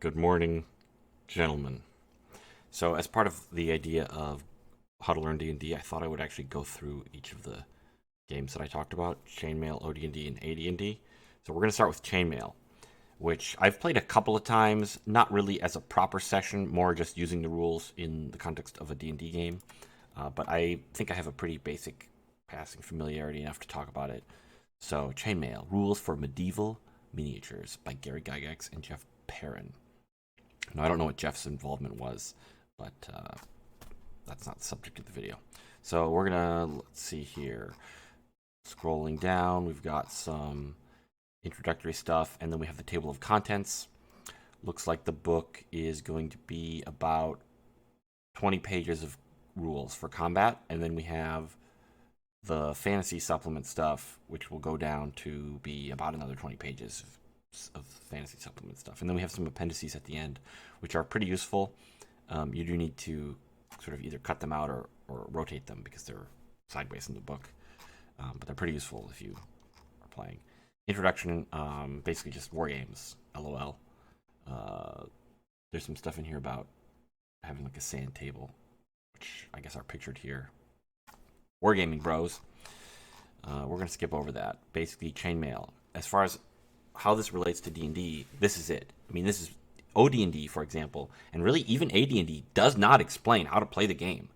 Good morning, gentlemen. So, as part of the idea of how to learn D&D, I thought I would actually go through each of the games that I talked about: Chainmail, OD&D, and AD&D. So, we're going to start with Chainmail, which I've played a couple of times, not really as a proper session, more just using the rules in the context of a D&D game. But I think I have a pretty basic passing familiarity enough to talk about it. So, Chainmail: Rules for Medieval Miniatures by Gary Gygax and Jeff Perrin. Now, I don't know what Jeff's involvement was, but that's not the subject of the video. So we're gonna, let's see here. Scrolling down, we've got some introductory stuff, and then we have the table of contents. Looks like the book is going to be about 20 pages of rules for combat, and then we have the fantasy supplement stuff, which will go down to be about another 20 pages of fantasy supplement stuff. And then we have some appendices at the end, which are pretty useful. You do need to sort of either cut them out or rotate them because they're sideways in the book. But they're pretty useful if you are playing. Introduction, basically just war games, lol. There's some stuff in here about having like a sand table, which I guess are pictured here. Wargaming bros. We're going to skip over that. Basically, chainmail. As far as how this relates to D&D, this is it. I mean, this is OD&D, for example, and really even AD&D does not explain how to play the game.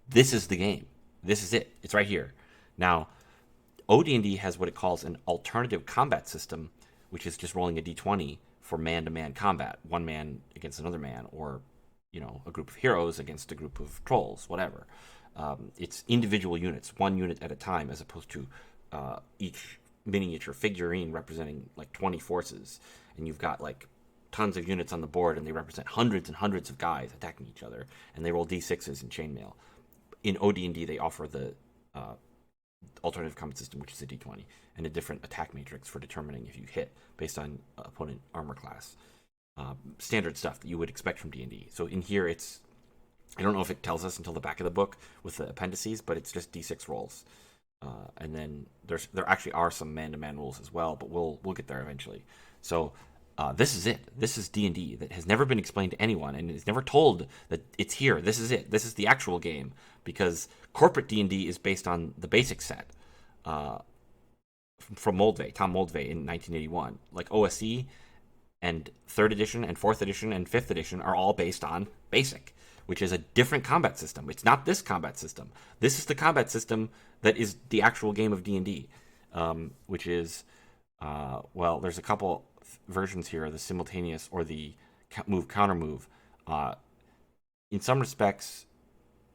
This is the game. This is it. It's right here. Now, OD&D has what it calls an alternative combat system, which is just rolling a d20 for man-to-man combat, one man against another man, or a group of heroes against a group of trolls, whatever. It's individual units, one unit at a time, as opposed to each miniature figurine representing like 20 forces, and you've got like tons of units on the board, and they represent hundreds and hundreds of guys attacking each other, and they roll d6s in chainmail. In OD&D, they offer the alternative combat system, which is a d20, and a different attack matrix for determining if you hit based on opponent armor class. Standard stuff that you would expect from D&D. So in here, I don't know if it tells us until the back of the book with the appendices, but it's just d6 rolls. And then there actually are some man-to-man rules as well, but we'll get there eventually. So this is it. This is D&D that has never been explained to anyone, and is never told that it's here. This is it. This is the actual game, because corporate D&D is based on the basic set from Moldvay, Tom Moldvay in 1981. Like OSE and 3rd edition and 4th edition and 5th edition are all based on basic, which is a different combat system. It's not this combat system. This is the combat system that is the actual game of D&D, which is, there's a couple versions here, the simultaneous or the move counter move. In some respects,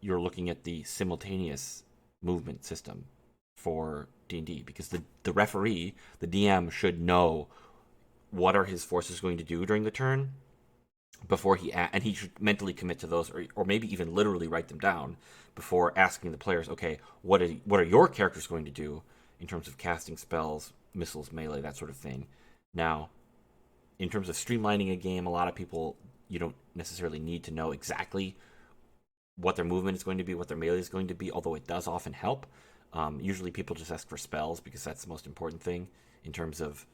you're looking at the simultaneous movement system for D&D, because the referee, the DM, should know what are his forces going to do during the turn before and he should mentally commit to those, or maybe even literally write them down before asking the players, okay, what are your characters going to do in terms of casting spells, missiles, melee, that sort of thing. Now, in terms of streamlining a game, a lot of people, you don't necessarily need to know exactly what their movement is going to be, what their melee is going to be, although it does often help. Usually people just ask for spells because that's the most important thing in terms of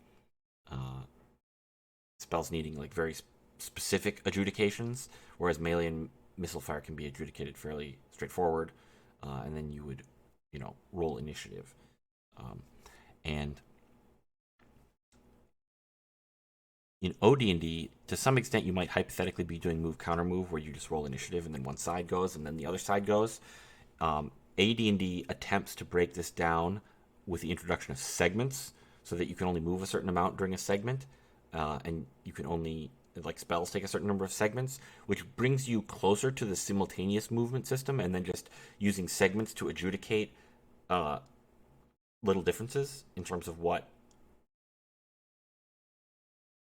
spells needing like very specific adjudications, whereas melee and missile fire can be adjudicated fairly straightforward, and then you would, roll initiative. And in OD&D, to some extent, you might hypothetically be doing move counter move, where you just roll initiative and then one side goes and then the other side goes. AD&D attempts to break this down with the introduction of segments, so that you can only move a certain amount during a segment, and you can only, like, spells take a certain number of segments, which brings you closer to the simultaneous movement system, and then just using segments to adjudicate little differences in terms of what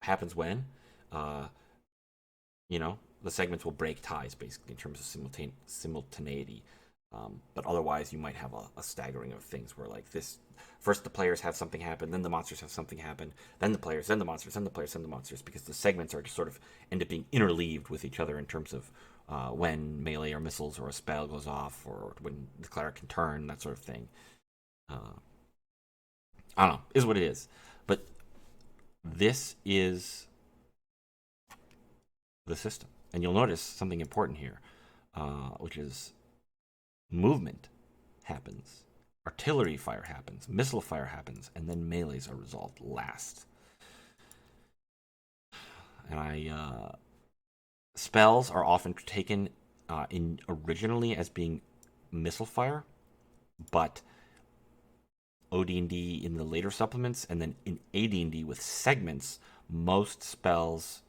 happens when. Uh, the segments will break ties, basically, in terms of simultaneity. But otherwise, you might have a staggering of things where, like, this first the players have something happen, then the monsters have something happen, then the players, then the monsters, then the players, then the monsters, because the segments are just sort of end up being interleaved with each other in terms of when melee or missiles or a spell goes off, or when the cleric can turn, that sort of thing. I don't know, is what it is. But this is the system. And you'll notice something important here, which is movement happens, artillery fire happens, missile fire happens, and then melees are resolved last. And spells are often taken in originally as being missile fire, but OD&D in the later supplements, and then in AD&D with segments, most spells,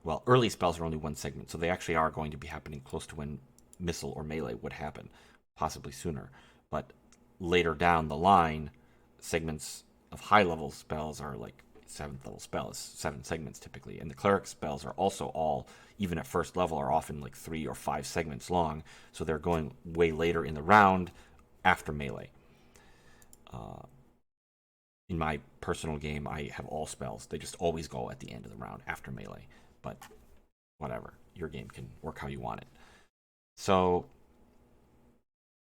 well, early spells are only one segment, so they actually are going to be happening close to when missile or melee would happen, possibly sooner. But later down the line, segments of high-level spells are like 7th level spells, 7 segments typically, and the cleric spells are also all, even at first level, are often like 3 or 5 segments long, so they're going way later in the round after melee. In my personal game, I have all spells. They just always go at the end of the round after melee. But whatever. Your game can work how you want it. So,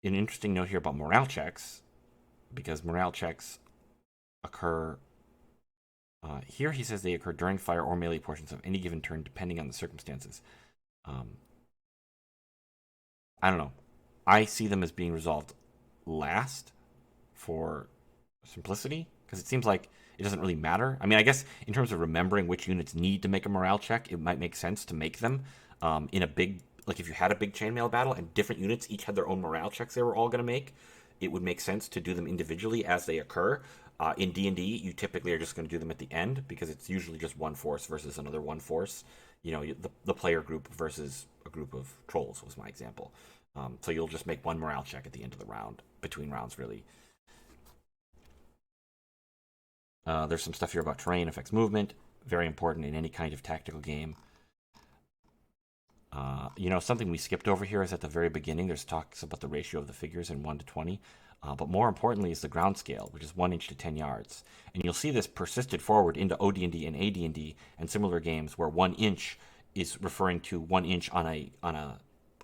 an interesting note here about morale checks, because morale checks occur... here he says they occur during fire or melee portions of any given turn, depending on the circumstances. I don't know. I see them as being resolved last for simplicity, because it seems like it doesn't really matter. I mean, I guess in terms of remembering which units need to make a morale check, it might make sense to make them in a big, like if you had a big chainmail battle and different units each had their own morale checks they were all going to make, it would make sense to do them individually as they occur. In D&D, you typically are just going to do them at the end, because it's usually just one force versus another one force. You know, the player group versus a group of trolls was my example. So you'll just make one morale check at the end of the round, between rounds really. There's some stuff here about terrain affects movement. Very important in any kind of tactical game. Something we skipped over here is at the very beginning, there's talks about the ratio of the figures in 1 to 20. But more importantly is the ground scale, which is 1 inch to 10 yards. And you'll see this persisted forward into OD&D and AD&D and similar games where 1 inch is referring to 1 inch on a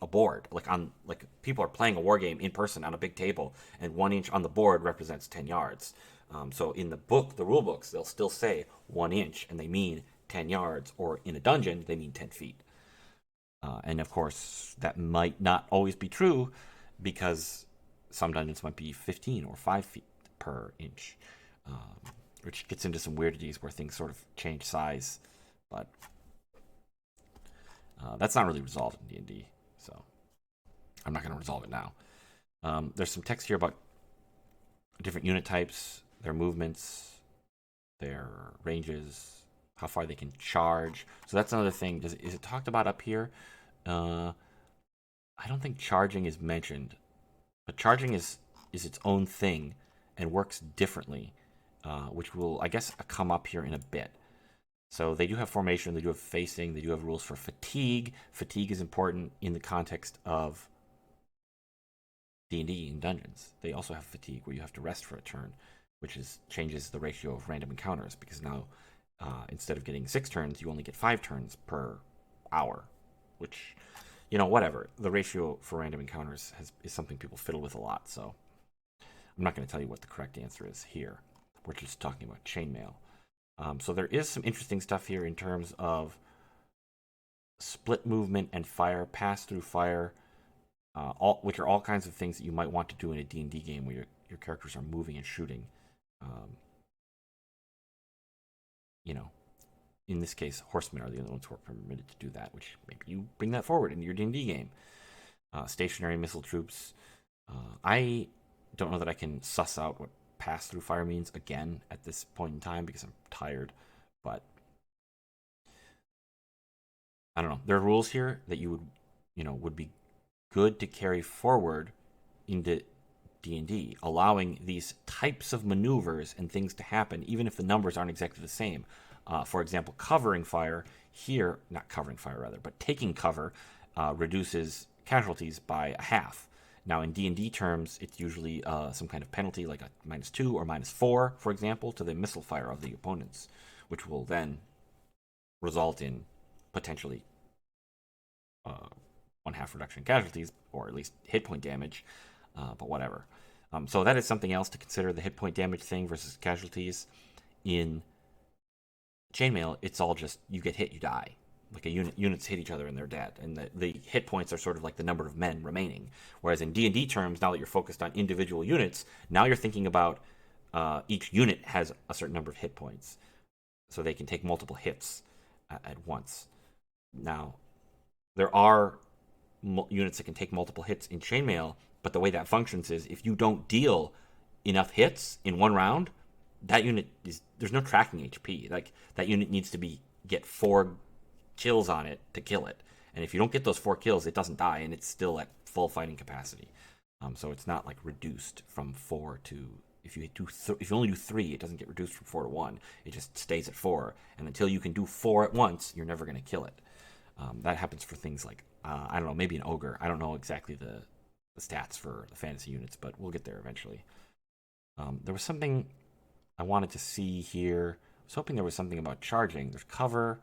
board. Like people are playing a war game in person on a big table, and 1 inch on the board represents 10 yards. So in the book, the rule books, they'll still say 1 inch, and they mean 10 yards, or in a dungeon, they mean 10 feet. And of course, that might not always be true, because some dungeons might be 15 or 5 feet per inch, which gets into some weirdities where things sort of change size, but that's not really resolved in D&D, so I'm not going to resolve it now. There's some text here about different unit types, their movements, their ranges, how far they can charge. So that's another thing. Is it talked about up here? I don't think charging is mentioned, but charging is its own thing and works differently, which will, I guess, come up here in a bit. So they do have formation, they do have facing, they do have rules for fatigue. Fatigue is important in the context of D&D and dungeons. They also have fatigue, where you have to rest for a turn, which changes the ratio of random encounters, because now instead of getting 6 turns, you only get 5 turns per hour, which, whatever. The ratio for random encounters is something people fiddle with a lot, so I'm not going to tell you what the correct answer is here. We're just talking about chainmail. So there is some interesting stuff here in terms of split movement and fire, pass-through fire, which are all kinds of things that you might want to do in a D&D game where your characters are moving and shooting. In this case, horsemen are the only ones who are permitted to do that, which maybe you bring that forward into your D&D game. Stationary missile troops. I don't know that I can suss out what pass-through fire means again at this point in time, because I'm tired, but I don't know. There are rules here that you would be good to carry forward into D&D, allowing these types of maneuvers and things to happen, even if the numbers aren't exactly the same. For example, covering fire here, not covering fire rather, but taking cover reduces casualties by a half. Now, in D&D terms, it's usually some kind of penalty, like a -2 or -4, for example, to the missile fire of the opponents, which will then result in potentially 1/2 reduction in casualties, or at least hit point damage, but whatever. So that is something else to consider, the hit point damage thing versus casualties. In Chainmail, it's all just, you get hit, you die, like units hit each other and they're dead, and the hit points are sort of like the number of men remaining. Whereas in D&D terms, now that you're focused on individual units, now you're thinking about each unit has a certain number of hit points, so they can take multiple hits at once. Now, there are units that can take multiple hits in Chainmail, but the way that functions is if you don't deal enough hits in one round, that unit is there's no tracking HP. Like that unit needs to get 4 kills on it to kill it, and if you don't get those 4 kills, it doesn't die, and it's still at full fighting capacity. So it's not like reduced from 4 to if you only do 3, it doesn't get reduced from 4 to 1. It just stays at 4, and until you can do 4 at once, you're never going to kill it. That happens for things like I don't know, maybe an ogre. I don't know exactly the stats for the fantasy units, but we'll get there eventually. There was something I wanted to see here. I was hoping there was something about charging. There's cover.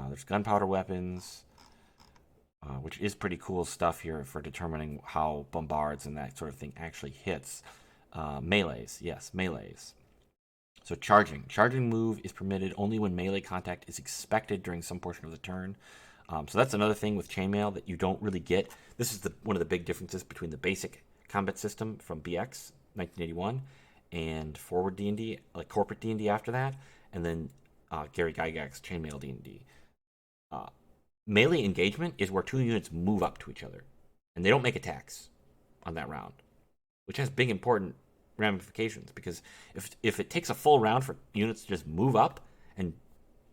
There's gunpowder weapons, which is pretty cool stuff here for determining how bombards and that sort of thing actually hits. Melees, yes, melees. So charging. Charging move is permitted only when melee contact is expected during some portion of the turn. So that's another thing with Chainmail that you don't really get. This is one of the big differences between the basic combat system from BX 1981 and forward D&D, like corporate D&D after that, and then Gary Gygax's Chainmail D&D. Melee engagement is where 2 units move up to each other, and they don't make attacks on that round, which has big important ramifications, because if it takes a full round for units to just move up and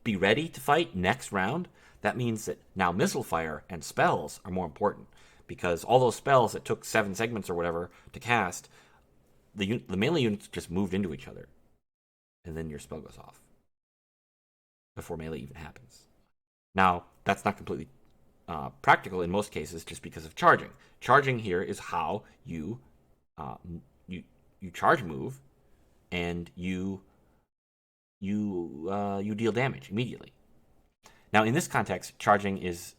be ready to fight next round, that means that now missile fire and spells are more important, because all those spells that took 7 segments or whatever to cast, the melee units just moved into each other, and then your spell goes off before melee even happens. Now, that's not completely practical in most cases, just because of charging. Charging here is how you charge move, and you deal damage immediately. Now, in this context, charging is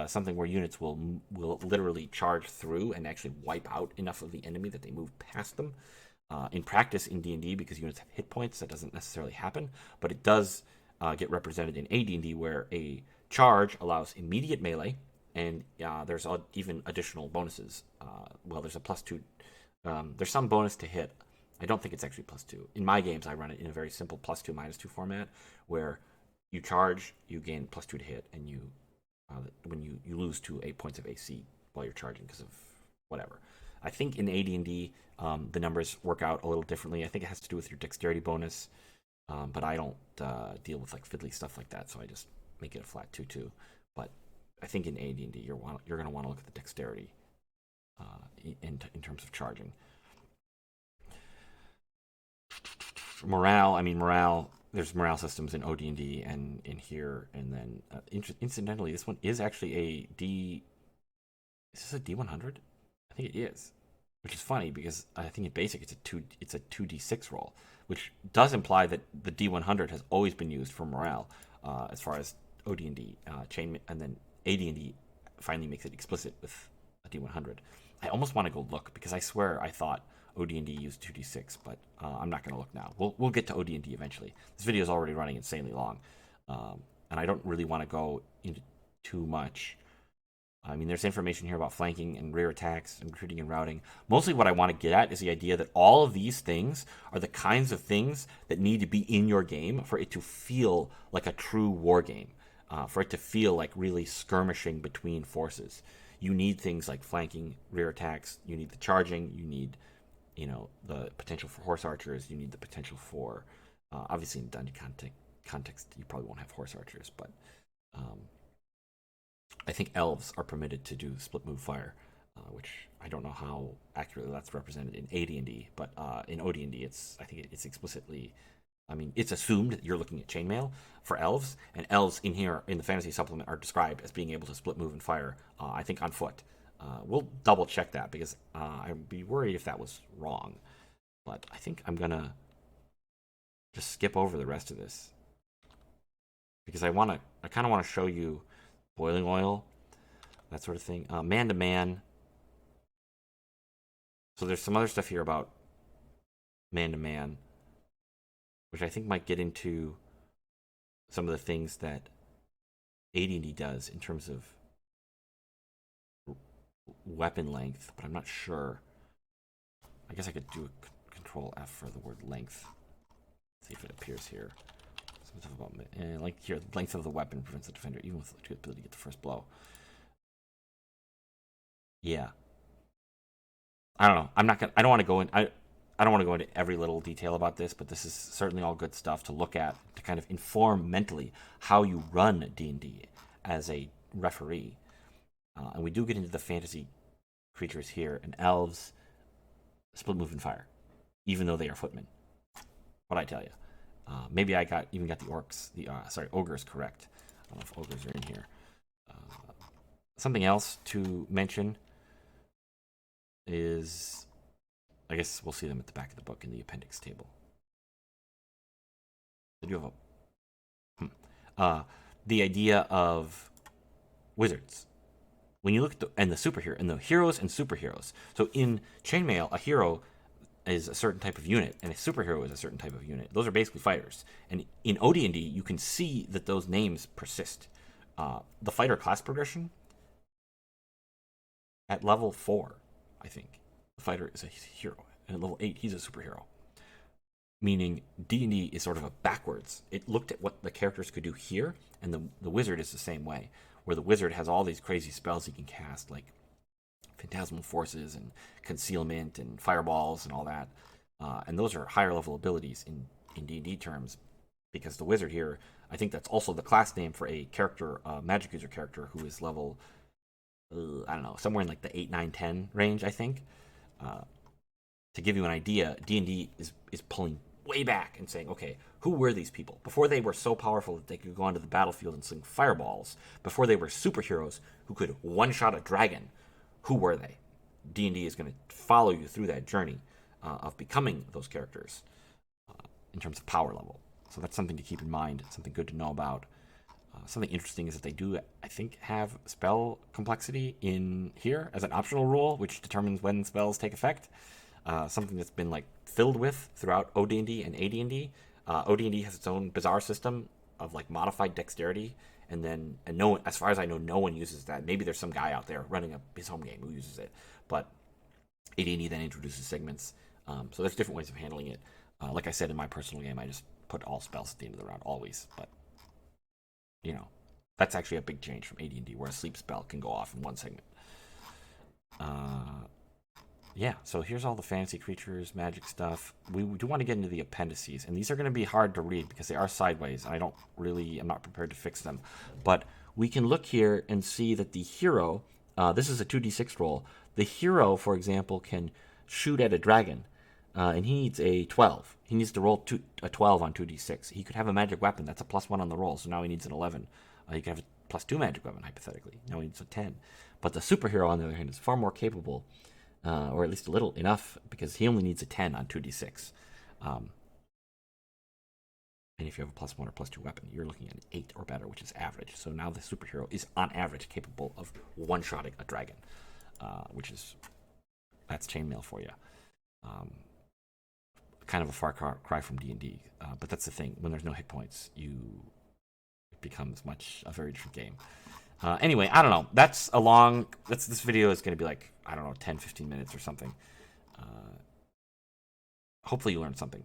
something where units will literally charge through and actually wipe out enough of the enemy that they move past them. In practice, in D&D, because units have hit points, that doesn't necessarily happen, but it does get represented in AD&D, where a charge allows immediate melee, and there's even additional bonuses. There's a +2. There's some bonus to hit. I don't think it's actually +2. In my games, I run it in a very simple +2 -2 format, where you charge, you gain +2 to hit, and when you lose to 8 points of AC while you're charging because of whatever. I think in AD&D, the numbers work out a little differently. I think it has to do with your dexterity bonus, but I don't deal with like fiddly stuff like that, so I just make it a flat 2-2. But I think in AD&D, you're going to want to look at the dexterity in terms of charging. Morale. There's morale systems in OD&D and in here, and then incidentally, this one is actually a D. Is this a D100? I think it is, which is funny because I think in basic it's a 2d6 roll, which does imply that the D100 has always been used for morale, as far as OD&D chain, and then AD&D finally makes it explicit with a D100. I almost want to go look, because I swear I thought OD&D used 2d6, but I'm not going to look now. We'll get to OD&D eventually. This video is already running insanely long, and I don't really want to go into too much. I mean, there's information here about flanking and rear attacks and recruiting and routing. Mostly what I want to get at is the idea that all of these things are the kinds of things that need to be in your game for it to feel like a true war game, for it to feel like really skirmishing between forces. You need things like flanking, rear attacks, you need the charging, you need the potential for horse archers, you need the potential for, obviously in dungeon context, you probably won't have horse archers, but I think elves are permitted to do split move fire, which I don't know how accurately that's represented in AD&D, but in OD&D, I think it's explicitly, it's assumed that you're looking at chainmail for elves, and elves in here in the fantasy supplement are described as being able to split move and fire, I think on foot. We'll double check that, because I'd be worried if that was wrong, but I think I'm gonna just skip over the rest of this, because I kind of want to show you boiling oil, that sort of thing. Man to man. So there's some other stuff here about man to man, which I think might get into some of the things that AD&D does in terms of weapon length, but I'm not sure. I guess I could do a Control F for the word length. See if it appears here. Something about like here, the length of the weapon prevents the defender, even with the ability to get the first blow. Yeah, I don't know. I'm not gonna. I don't want to go in. I don't want to go into every little detail about this, but this is certainly all good stuff to look at to kind of inform mentally how you run D&D as a referee. And we do get into the fantasy creatures here, and elves split move and fire, even though they are footmen. What I tell you, maybe I even got the orcs, ogres correct. I don't know if ogres are in here. Something else to mention is, I guess we'll see them at the back of the book in the appendix table. They do have the idea of wizards. When you look at the superhero and the heroes and superheroes. So in Chainmail, a hero is a certain type of unit, and a superhero is a certain type of unit. Those are basically fighters. And in OD&D, you can see that those names persist. The fighter class progression at level 4, I think, the fighter is a hero, and at level 8, he's a superhero. Meaning D&D is sort of a backwards. It looked at what the characters could do here, and the wizard is the same way, where the wizard has all these crazy spells he can cast, like phantasmal forces and concealment and fireballs and all that. And those are higher level abilities in D&D terms, because the wizard here, I think that's also the class name for a character, magic user character who is level, I don't know, somewhere in like the 8, 9, 10 range, I think. To give you an idea, D&D is pulling way back and saying, okay, who were these people? Before they were so powerful that they could go onto the battlefield and sling fireballs, before they were superheroes who could one-shot a dragon, who were they? D&D is going to follow you through that journey of becoming those characters in terms of power level. So that's something to keep in mind, something good to know about. Something interesting is that they do, I think, have spell complexity in here as an optional rule, which determines when spells take effect. Something that's been like filled with throughout OD&D and AD&D. OD&D has its own bizarre system of like modified dexterity, and no one, as far as I know, no one uses that. Maybe there's some guy out there running his home game who uses it, but AD&D then introduces segments. So there's different ways of handling it. Like I said in my personal game, I just put all spells at the end of the round always, but you know, that's actually a big change from AD&D, where a sleep spell can go off in one segment. Yeah, so here's all the fantasy creatures, magic stuff. We do want to get into the appendices, and these are going to be hard to read because they are sideways, and I'm not prepared to fix them. But we can look here and see that the hero, this is a 2d6 roll. The hero, for example, can shoot at a dragon, and he needs a 12. He needs to roll a 12 on 2d6. He could have a magic weapon. That's a +1 on the roll, so now he needs an 11. He could have a +2 magic weapon, hypothetically. Now he needs a 10. But the superhero, on the other hand, is far more capable, or at least a little enough, because he only needs a 10 on 2d6. And if you have a +1 or +2 weapon, you're looking at an 8 or better, which is average. So now the superhero is, on average, capable of one-shotting a dragon, that's chainmail for you. Kind of a far cry from D&D, but that's the thing. When there's no hit points, it becomes a very different game. Anyway, I don't know. This video is going to be like, I don't know, 10, 15 minutes or something. Hopefully you learned something.